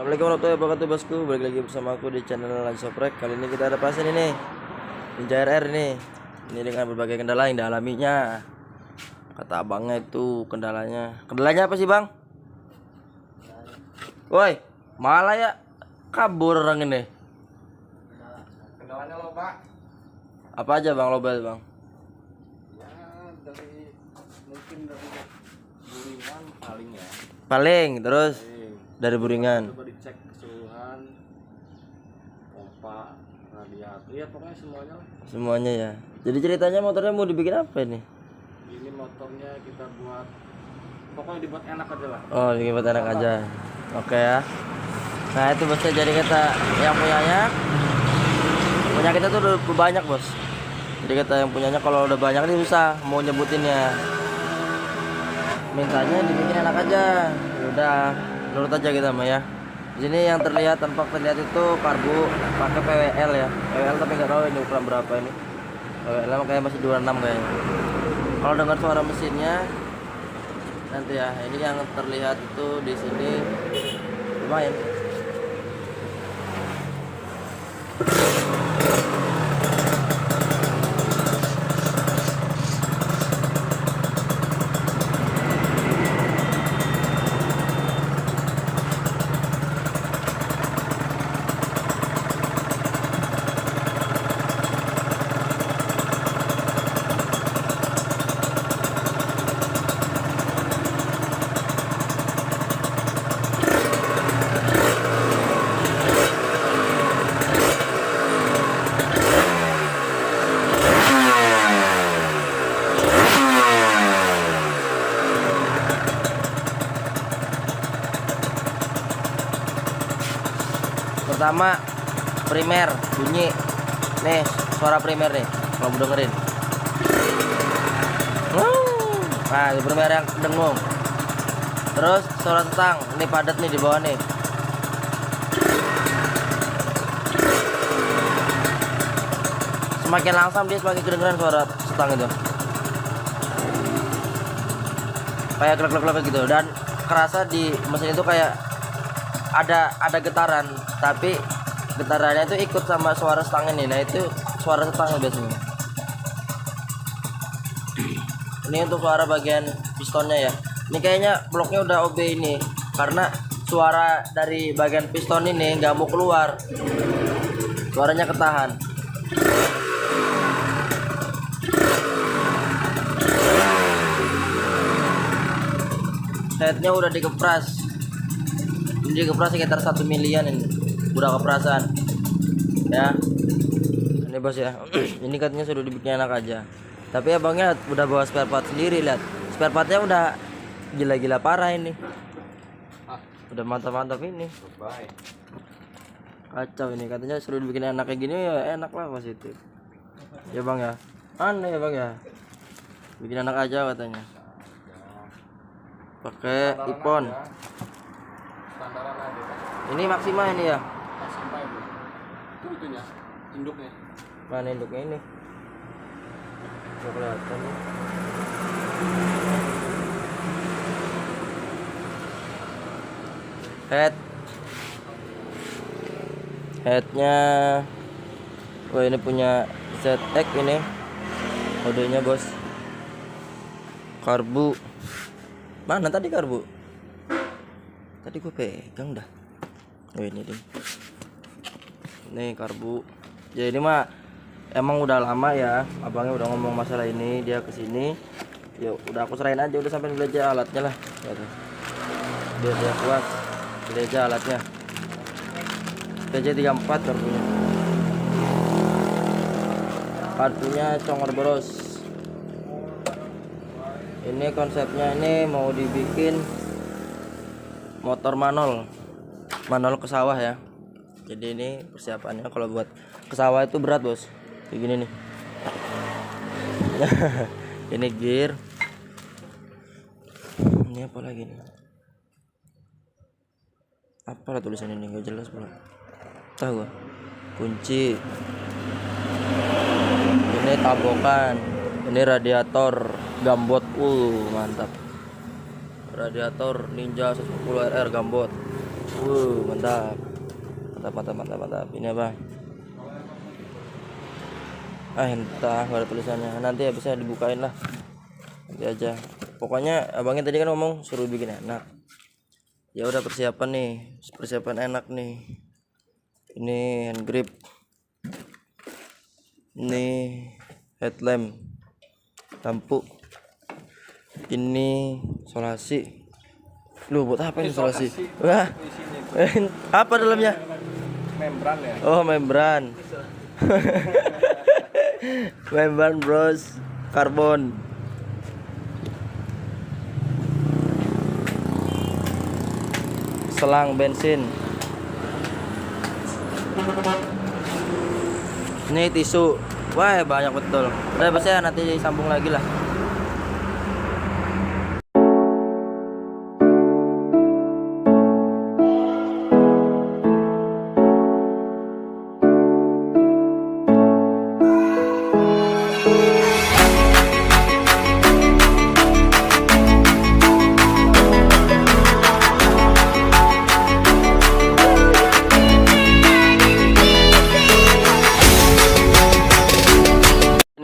Assalamualaikum warahmatullahi wabarakatuh bosku. Balik lagi bersama aku di channel Lanjut Soprek. Kali ini kita ada pasien ini Ninja RR ini. Ini dengan berbagai kendala yang dialaminya. Kata abangnya itu kendalanya. Kendalanya apa sih bang? Woi, malah ya kabur orang ini. Kendalanya loba. Apa aja bang loba bang? Ya mungkin dari buringan paling ya. Paling terus dari buringan. Coba dicek keseluruhan pompa, radiator, ya pokoknya semuanya lah. Semuanya ya. Jadi ceritanya motornya mau dibikin apa ini? Ini motornya kita buat, pokoknya dibuat enak aja lah. Oh, dibuat enak aja. Oke ya. Nah itu bosnya, jadi kita yang punya kita tuh udah banyak bos. Jadi kita yang punyanya kalau udah banyak nih susah mau nyebutinnya. Mintanya dibikin enak aja. Ya udah, nurut aja kita mah ya. Di sini yang terlihat, tampak terlihat itu karbu pakai PWL ya. PWL tapi nggak tahu ini ukuran berapa ini. PWL kayak masih 26 kayaknya. Kalau dengar suara mesinnya nanti ya, ini yang terlihat itu di sini lumayan. Pertama primer bunyi nih, suara primer nih kalau mau dengerin. Nah itu primer yang dengung. Terus suara setang ini padat nih di bawah nih. Semakin langsam dia semakin kedengeran suara setang itu, kayak klek gitu, dan kerasa di mesin itu kayak ada getaran, tapi getarannya itu ikut sama suara setang ini. Nah itu suara setang biasanya. Ini untuk suara bagian pistonnya ya. Ini kayaknya bloknya udah OB ini, karena suara dari bagian piston ini nggak mau keluar, suaranya ketahan. Headnya udah dikepras. Ini kepras sekitar 1 milian ini, udah keprasan ya. Ini bos ya. Ini katanya sudah dibikin enak aja, tapi abangnya udah bawa spare part sendiri. Lihat spare partnya udah gila-gila parah ini, udah mantap-mantap ini, kacau ini. Katanya sudah dibikin enak kayak gini ya, enak lah positif ya bang ya. Aneh ya bang ya, bikin enak aja katanya, pakai ipon. Standaran aja kan. Ini maksimal ini ya. Sampai itu itunya, induknya. Mana induknya ini? Nggak kelihatan nih. Headnya, wah ini punya ZX ini, kodenya bos. Karbu mana tadi karbu? Tadi gue pegang dah. Oh ini deh. Nih karbu. Jadi ini mah emang udah lama ya, abangnya udah ngomong masalah ini, dia kesini. Ya udah aku serahin aja, udah sampai beli aja alatnya lah. Gitu. Biar dia kuat, beli aja alatnya. TJ34 karbunya. Karbunya congor boros. Ini konsepnya ini mau dibikin motor manol ke sawah ya. Jadi ini persiapannya kalau buat ke sawah itu berat bos, kayak gini nih. Ini gear, ini apa lagi nih, apalah tulisan ini nggak jelas pula, tahu gua. Kunci, ini tabokan, ini radiator gambot, mantap. Radiator Ninja 110 RR gambot. Mantap. Mantap. Ini apa? Entah, gak ada tulisannya. Nanti ya bisa dibukain lah. Nanti aja. Pokoknya abangnya tadi kan ngomong suruh bikin enak. Ya udah persiapan enak nih. Ini hand grip. Ini headlamp. Lampu. Ini solasi. Lu buat apa ini solasi? Wah. Apa dalamnya? Membran ya. Oh, membran. Membran bros, karbon. Selang bensin. Ini tisu. Wah, banyak betul. Udah bisa nanti sambung lagi lah.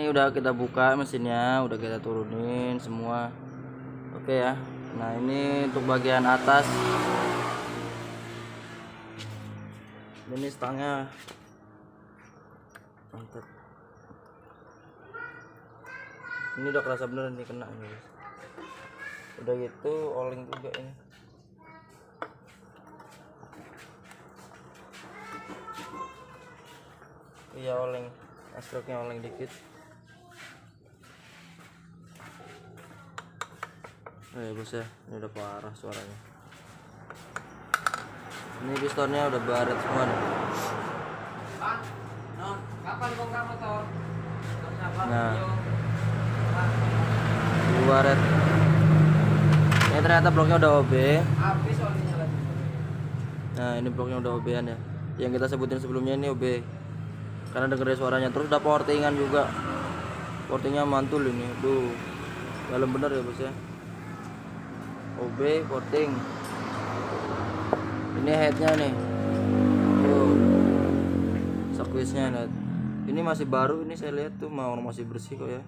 Udah kita buka mesinnya, udah kita turunin semua. Oke ya. Nah, ini untuk bagian atas. Ini stangnya. Mantap. Ini udah kerasa bener nih kena ini. Udah gitu oleng juga ini. Iya oleng. Astroknya oleng dikit. Bos ya, ini udah parah suaranya. Ini pistonnya udah baret semua nih. Kapan bongkar motor? Nah, baret. Ini ternyata bloknya udah OB. Habis olinya lagi. Nah, ini bloknya udah OB-an ya. Yang kita sebutin sebelumnya ini OB. Karena dengerin suaranya terus udah portingan juga. Portingnya mantul ini. Duh. Dalam bener ya, Bos ya. OB porting. Ini headnya nih. Tuh. Squeeze-nya lihat. Ini masih baru, ini saya lihat tuh masih bersih kok ya.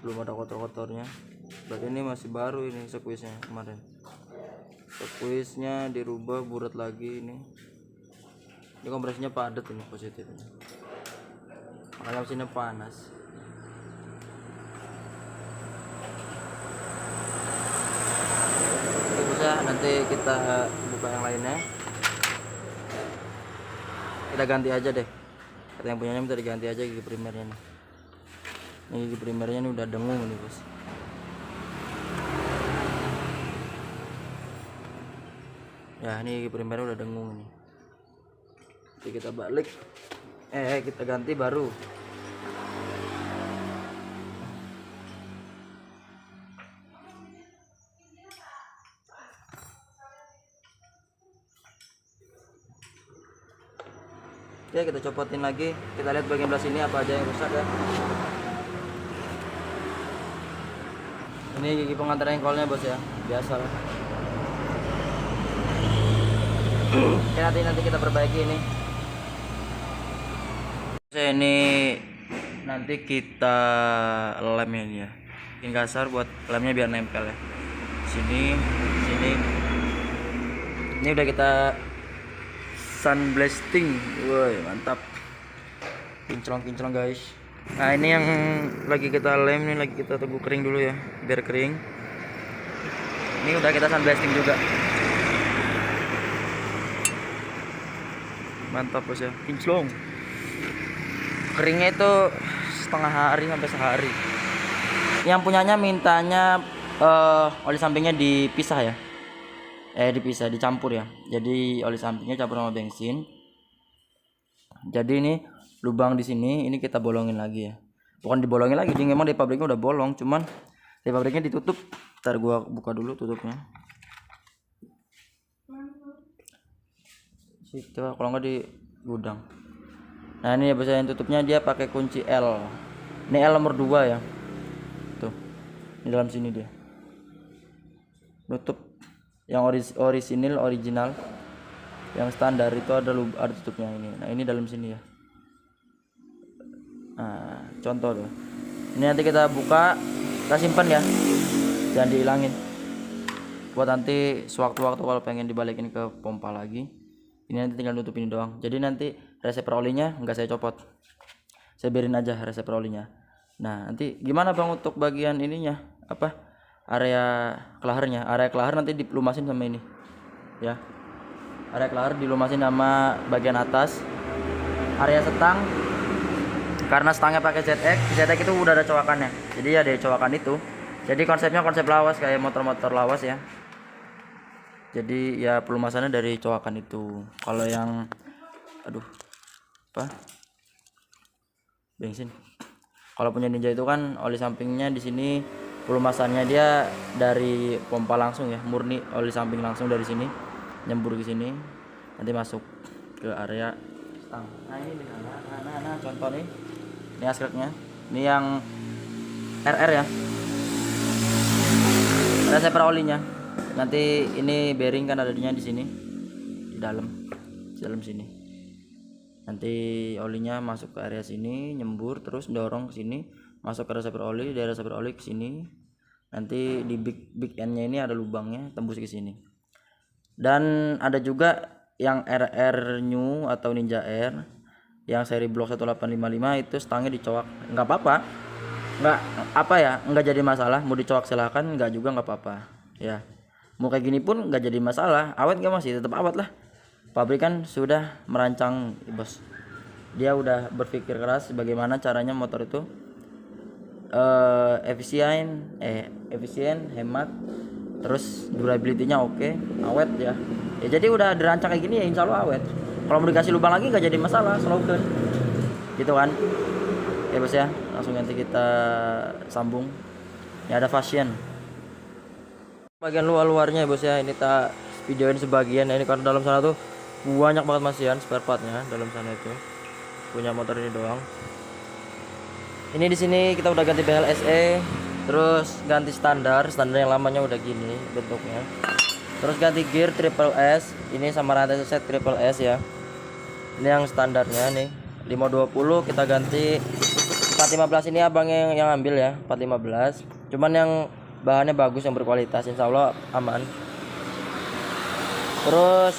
Belum ada kotor-kotornya. Berarti ini masih baru ini squeeze-nya kemarin. Squeeze-nya dirubah bulat lagi ini. Ini kompresinya padat ini positifnya. Makanya mesinnya panas. Nanti kita buka yang lainnya, kita ganti aja deh. Kata yang punyanya minta diganti aja gigi primernya nih. Ini gigi primernya ini udah dengung nih bos. Ya ini gigi primernya udah dengung nih. Jadi kita balik, kita ganti baru. Oke, kita copotin lagi. Kita lihat bagian belah sini apa aja yang rusak ya. Ini gigi pengantar engkolnya bos ya, biasa lah. Oke, nanti kita perbaiki ini. Ini nanti kita lem ini ya. Bikin kasar buat lemnya biar nempel ya. Sini. Ini udah kita sun blasting, woi mantap, kinclong guys. Nah ini yang lagi kita lem, ini lagi kita tunggu kering dulu ya, biar kering. Ini udah kita sun blasting juga, mantap bos ya, kinclong. Keringnya itu setengah hari sampai sehari. Yang punyanya mintanya oli sampingnya dipisah ya. Dicampur ya. Jadi oli sampingnya campur sama bensin. Jadi ini lubang di sini ini kita bolongin lagi ya. Bukan dibolongin lagi, jadi memang di pabriknya udah bolong, cuman di pabriknya ditutup. Ntar gua buka dulu tutupnya. Situ kalau nggak di gudang. Nah, ini ya biasanya tutupnya dia pakai kunci L. Ini L nomor 2 ya. Tuh. Di dalam sini dia. Nutup yang original Yang standar itu ada tutupnya ini. Nah ini dalam sini ya. Nah contoh tuh. Ini nanti kita buka, kita simpan ya, jangan dihilangin. Buat nanti sewaktu-waktu kalau pengen dibalikin ke pompa lagi, ini nanti tinggal nutup ini doang. Jadi nanti reseptor olinya nggak saya copot, saya biarin aja reseptor olinya. Nah nanti gimana bang untuk bagian ininya, apa area kelaharnya? Area kelahar nanti dilumasin sama ini ya. Area kelahar dilumasin sama bagian atas. Area setang, karena stangnya pakai ZX itu udah ada cowakannya, jadi ya dari cowakan itu. Jadi konsepnya konsep lawas kayak motor-motor lawas ya. Jadi ya pelumasannya dari cowakan itu. Kalau yang bensin, kalau punya Ninja itu kan oli sampingnya di sini, pelumasannya dia dari pompa langsung ya, murni oli samping langsung dari sini nyembur ke sini, nanti masuk ke area stang. Nah ini nah contoh nih, ini askreknya, ini yang RR ya, reseptor olinya. Nanti ini bearing kan adanya di sini, di dalam sini. Nanti olinya masuk ke area sini, nyembur terus dorong ke sini, masuk ke reseptor oli, dari reseptor oli ke sini. Nanti di big end-nya ini ada lubangnya, tembus ke sini. Dan ada juga yang RR New atau Ninja R yang seri blok 1855 itu stangnya dicowak, nggak apa-apa, nggak jadi masalah. Mau dicowak silahkan, nggak juga nggak apa-apa ya. Mau kayak gini pun nggak jadi masalah, awet nggak, masih tetap awet lah. Pabrik kan sudah merancang bos, dia udah berpikir keras bagaimana caranya motor itu efisien, hemat, terus durability-nya oke, awet ya. Ya jadi udah dirancang kayak gini ya insya Allah awet. Kalau mau dikasih lubang lagi nggak jadi masalah, slogan gitu kan ya bos ya. Langsung nanti kita sambung. Ini ada fashion bagian luarnya ya bos ya. Ini tak videoin sebagian ya, ini karena dalam sana tuh banyak banget masihan spare partnya. Dalam sana itu punya motor ini doang. Ini di sini kita udah ganti BLSE, terus ganti standar yang lamanya udah gini bentuknya. Terus ganti gear triple S, ini sama rantai set triple S ya. Ini yang standarnya nih 520, kita ganti 415. Ini abang yang ambil ya 415. Cuman yang bahannya bagus, yang berkualitas, insya Allah aman. Terus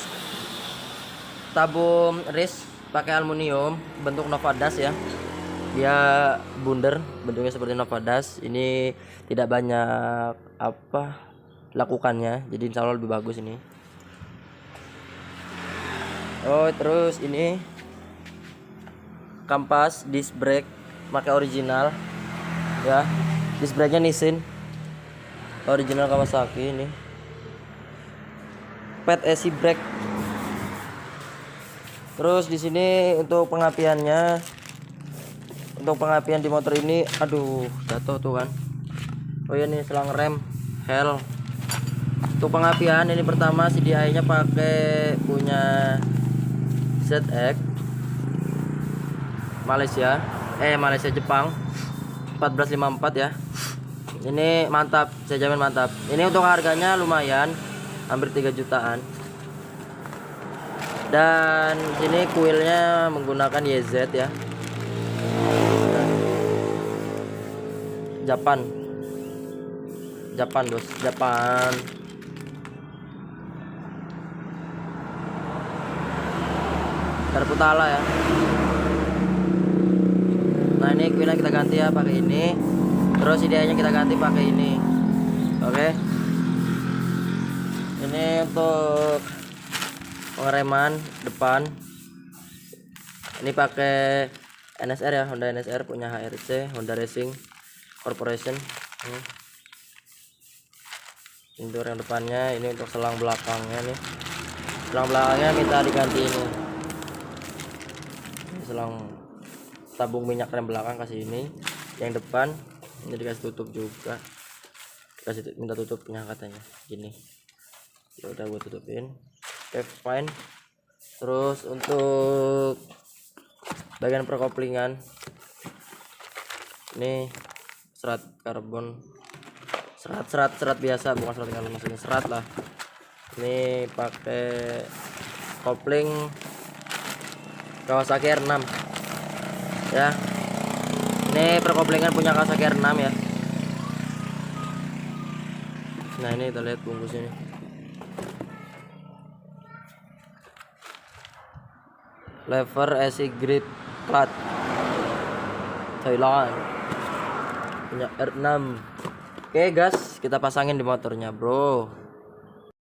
tabung ris pakai aluminium bentuk Novadas ya. Dia bundar, bentuknya seperti Novadas. Ini tidak banyak lakukannya, jadi insya Allah lebih bagus ini. Oh terus ini kampas disc brake pakai original ya. Disc brake nya Nissin original Kawasaki. Ini pet AC brake. Terus di sini untuk pengapiannya, untuk pengapian di motor ini, aduh jatuh tuh kan. Oh ya, ini selang rem hell. Untuk pengapian ini pertama CDI nya pakai punya ZX Malaysia Jepang 1454 ya. Ini mantap, saya jamin mantap. Ini untuk harganya lumayan, hampir 3 jutaan. Dan sini kuilnya menggunakan YZ ya, Japan bos, Japan. Terputala ya. Nah ini kuilnya kita ganti ya pakai ini. Terus CDI nya kita ganti pakai ini. Oke. Ini untuk pengereman depan. Ini pakai NSR ya, Honda NSR punya HRC, Honda Racing Corporation. Indoor yang depannya. Ini untuk selang belakangnya nih. Selang belakangnya minta diganti ini. Selang tabung minyak rem belakang kasih ini. Yang depan ini dikasih tutup juga, minta tutupnya katanya gini. Ya udah gue tutupin. Oke fine. Terus untuk bagian perkoplingan ini serat karbon, serat biasa, bukan serat karbon, maksudnya serat lah. Ini pakai kopling Kawasaki R6 ya. Ini perkoplingan punya Kawasaki R6 ya. Nah ini kita lihat bungkusnya nih. Lever SI grip clutch Thailand punya R6. Oke gas, kita pasangin di motornya bro.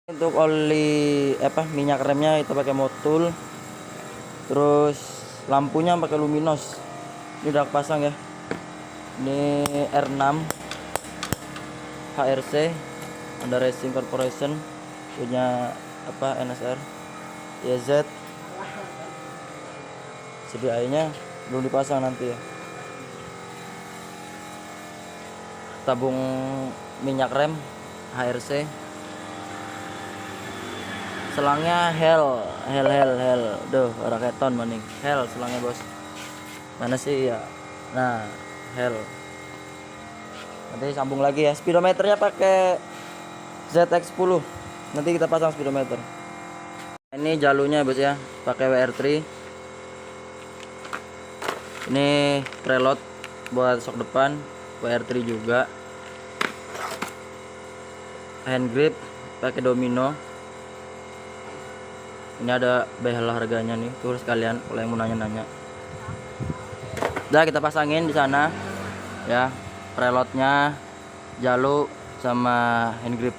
Untuk oli minyak remnya kita pakai Motul. Terus lampunya pakai Luminos. Ini udah pasang ya. Ini R6 HRC Honda Racing Corporation punya NSR YZ. CDI nya belum dipasang nanti ya. Tabung minyak rem HRC. Selangnya hell. Duh, raketon maning. Hell selangnya bos. Mana sih ya? Nah, hell. Nanti sambung lagi ya. Speedometernya pakai ZX10. Nanti kita pasang speedometer. Ini jalurnya bos ya, pakai WR3. Ini preload buat sok depan, WR3 juga. Hand grip pakai Domino. Ini ada behel harganya nih, tuh sekalian kalau yang mau nanya-nanya. Udah kita pasangin di sana ya, preloadnya, jalur sama hand grip.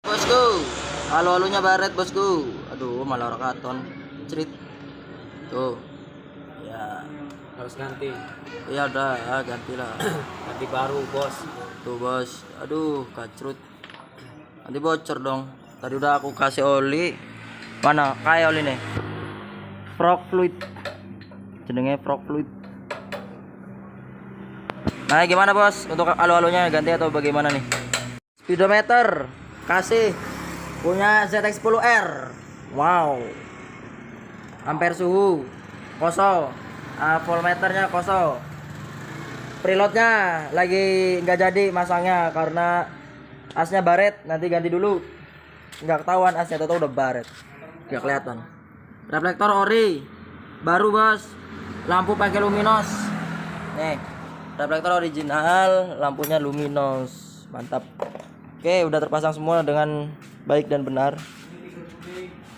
Bosku, halo-halonya baret bosku. Aduh, malah rakaton. Cerit. Tuh. Ya, Harus ganti. iya udah, gantilah. Ganti baru bos. Tuh bos, aduh kacrut. Nanti bocor dong. Tadi udah aku kasih oli. Mana? Kayak oli nih. Frog fluid. Jenenge frog fluid. Nah, gimana bos? Untuk alo-alonya ganti atau bagaimana nih? Speedometer kasih punya ZX10R. Wow. Ampere suhu kosong. Voltmeternya kosong. Preloadnya lagi nggak jadi masangnya karena asnya baret, nanti ganti dulu. Nggak ketahuan asnya, tahu udah baret, nggak kelihatan. Reflektor ori baru bos, lampu pakai Luminos. Nih, reflektor original, lampunya Luminos, mantap. Oke, udah terpasang semua dengan baik dan benar.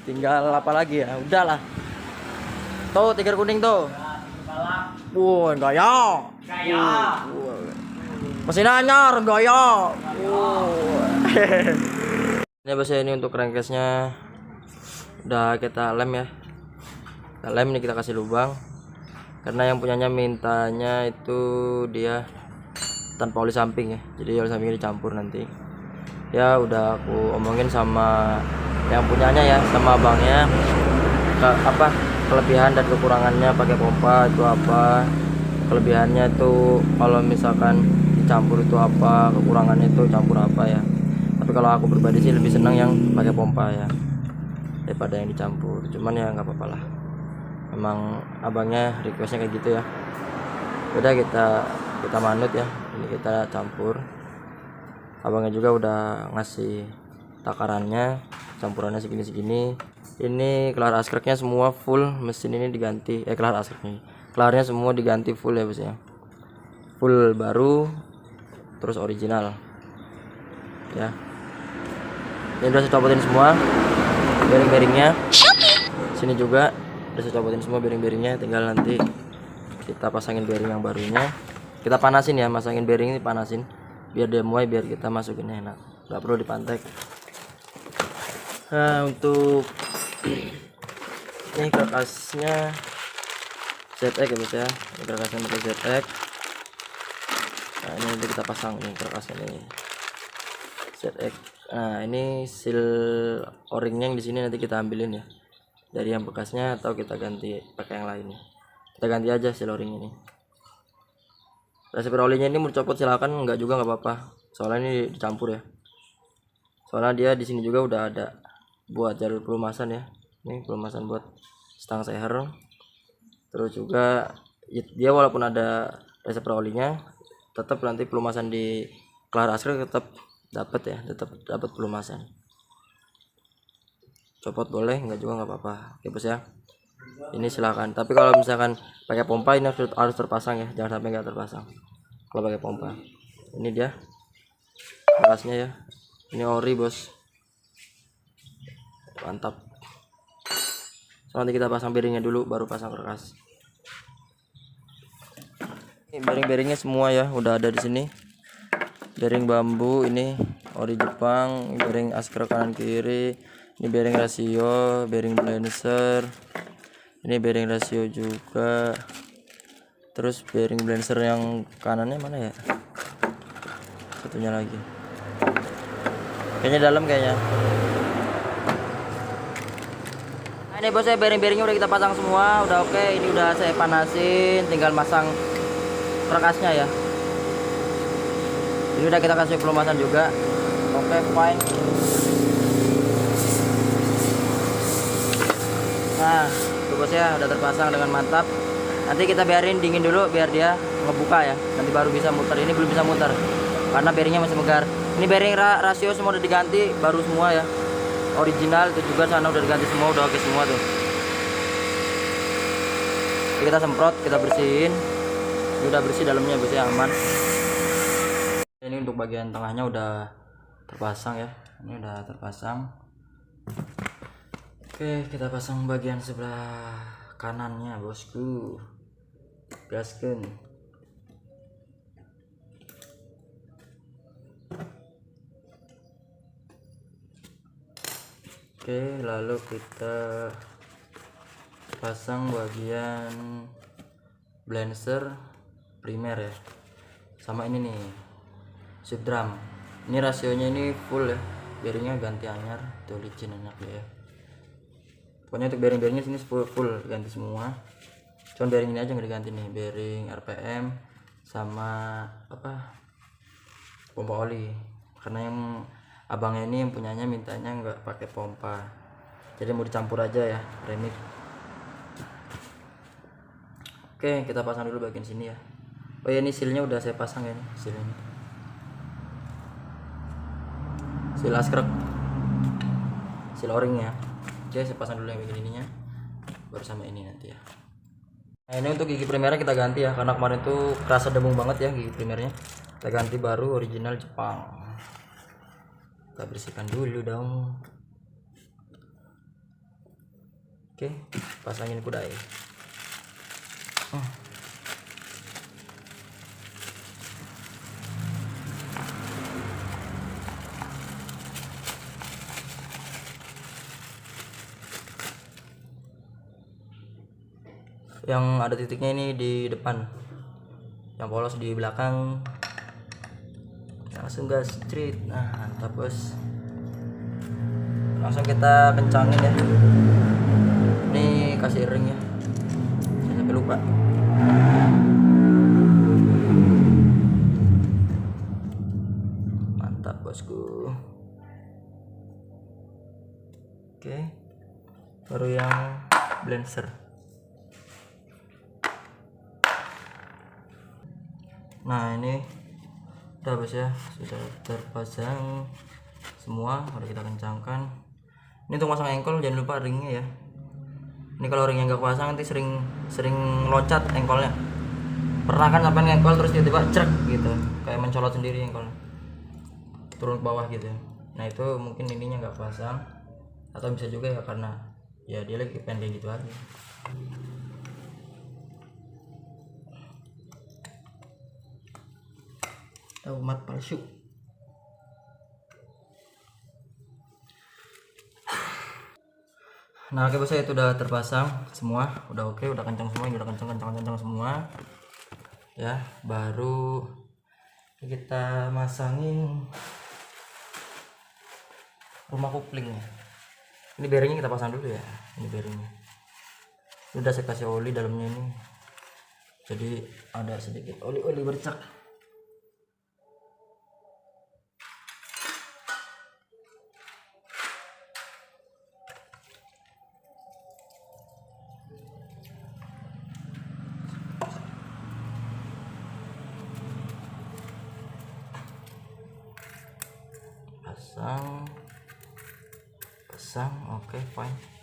Tinggal apa lagi ya? Udahlah. Tuh tiker kuning tuh. Wah, gaya. Mesin anyar gaya. Ini biasanya ini untuk crankcase-nya udah kita lem ya. Kita lem nih, kita kasih lubang. Karena yang punyanya mintanya itu dia tanpa oli samping ya. Jadi oli sampingnya dicampur nanti. Ya udah aku omongin sama yang punyanya ya, sama abangnya. Kelebihan dan kekurangannya pakai pompa itu apa, kelebihannya itu kalau misalkan dicampur itu apa, kekurangannya itu campur apa ya. Tapi kalau aku pribadi sih lebih senang yang pakai pompa ya daripada yang dicampur. Cuman ya nggak apa-apa lah, emang abangnya requestnya kayak gitu ya. Udah kita manut ya, ini kita campur. Abangnya juga udah ngasih takarannya, campurannya segini-segini. Ini kelar askreknya semua full, mesin ini diganti, kelar askreknya, kelarnya semua diganti full ya bos ya, full baru, terus original ya. Ini udah saya copotin semua bearing-bearingnya, sini juga udah saya copotin semua bearing-bearingnya, tinggal nanti kita pasangin bearing yang barunya. Kita panasin ya, masangin bearing ini panasin biar dia muai, biar kita masukinnya enak, nggak perlu dipantek. Nah, untuk ini karkasnya ZX ya bos ya, ini karkasnya pakai ZX. Nah ini nanti kita pasang nih karkasnya nih ZX. Nah ini seal o-ringnya yang di sini nanti kita ambilin ya dari yang bekasnya, atau kita ganti pakai yang lain. Kita ganti aja seal o-ring ini. Receiver olinya ini mau dicopot silakan, enggak juga nggak apa-apa, soalnya ini dicampur ya. Soalnya dia di sini juga udah ada buat jalur pelumasan ya. Ini pelumasan buat stang seher. Terus juga dia walaupun ada reservoir olinya, tetap nanti pelumasan di kelar askrek tetap dapat ya, tetap dapat pelumasan. copot boleh, enggak juga nggak apa-apa. Oke bos ya, ini silakan. Tapi kalau misalkan pakai pompa ini harus terpasang ya, jangan sampai nggak terpasang kalau pakai pompa. Ini dia kerasnya ya, ini ori bos, mantap. So, nanti kita pasang bearingnya dulu baru pasang kerkas. Ini bearing-bearingnya semua ya udah ada di sini. Bearing bambu ini ori Jepang, bearing asker kanan kiri, ini bearing rasio, bearing balancer, ini bearing rasio juga. Terus bearing balancer yang kanannya mana ya, satunya lagi kayaknya dalam kayaknya. Nah, ini bos, saya bearing-bearingnya udah kita pasang semua, udah oke. Ini udah saya panasin, tinggal masang perkasnya ya. Ini udah kita kasih pelumasan juga. Oke, fine. Nah, tuh bos ya, udah terpasang dengan mantap. Nanti kita biarin dingin dulu biar dia ngebuka ya. Nanti baru bisa muter. Ini belum bisa muter karena bearingnya masih megar. Ini bearing rasio semua udah diganti, baru semua ya. Original itu juga, sana udah diganti semua, udah oke semua tuh. Jadi kita semprot, kita bersihin. Ini udah bersih dalamnya bos ya, aman. Ini untuk bagian tengahnya udah terpasang ya, ini udah terpasang. Oke, kita pasang bagian sebelah kanannya bosku, gasken. Oke, lalu kita pasang bagian balancer primer ya, sama ini nih sub drum. Ini rasionya ini full ya, bearingnya ganti anyar, tuh licin enak ya. Pokoknya untuk bearing-bearingnya sini full ganti semua. Cuman bearing ini aja nggak diganti nih, bearing RPM sama apa pompa oli, karena yang abangnya ini yang punyanya mintanya nggak pakai pompa, jadi mau dicampur aja ya, remix. Oke, kita pasang dulu bagian sini ya. Oh ya, ini sealnya udah saya pasang ya, nih sealnya, seal askrek, seal o-ring ya. Oke, saya pasang dulu yang bagian ininya, baru sama ini nanti ya. Nah, ini untuk gigi primernya kita ganti ya, karena kemarin tuh kerasa dembung banget ya gigi primernya. Kita ganti baru original Jepang. Kita bersihkan dulu dong. Oke, pasangin kudai. Yang ada titiknya ini di depan, yang polos di belakang. Langsung gas street. Nah, mantap bos, langsung kita kencangin ya. Ini kasih ring ya, saya sampai lupa. Mantap bosku. Oke, baru yang balancer. Nah, ini udah bos ya, sudah terpasang semua, udah kita kencangkan. Ini untuk masang engkol jangan lupa ringnya ya. Ini kalau ringnya nggak pasang nanti sering loncat engkolnya. Pernah kan sampai ngengkol terus tiba-tiba cerek gitu, kayak mencolot sendiri engkol, turun ke bawah gitu. Nah, itu mungkin ininya nggak pasang, atau bisa juga ya karena ya dia lagi pendek gitu aja. Umat palsu. Nah, oke bos, itu udah terpasang semua, udah oke, udah kencang semua, ini udah kencang semua ya. Baru kita masangin rumah kupling. Ini bearingnya kita pasang dulu ya, ini bearingnya udah saya kasih oli dalamnya ini, jadi ada sedikit oli bercak. pasang. Oke, fine.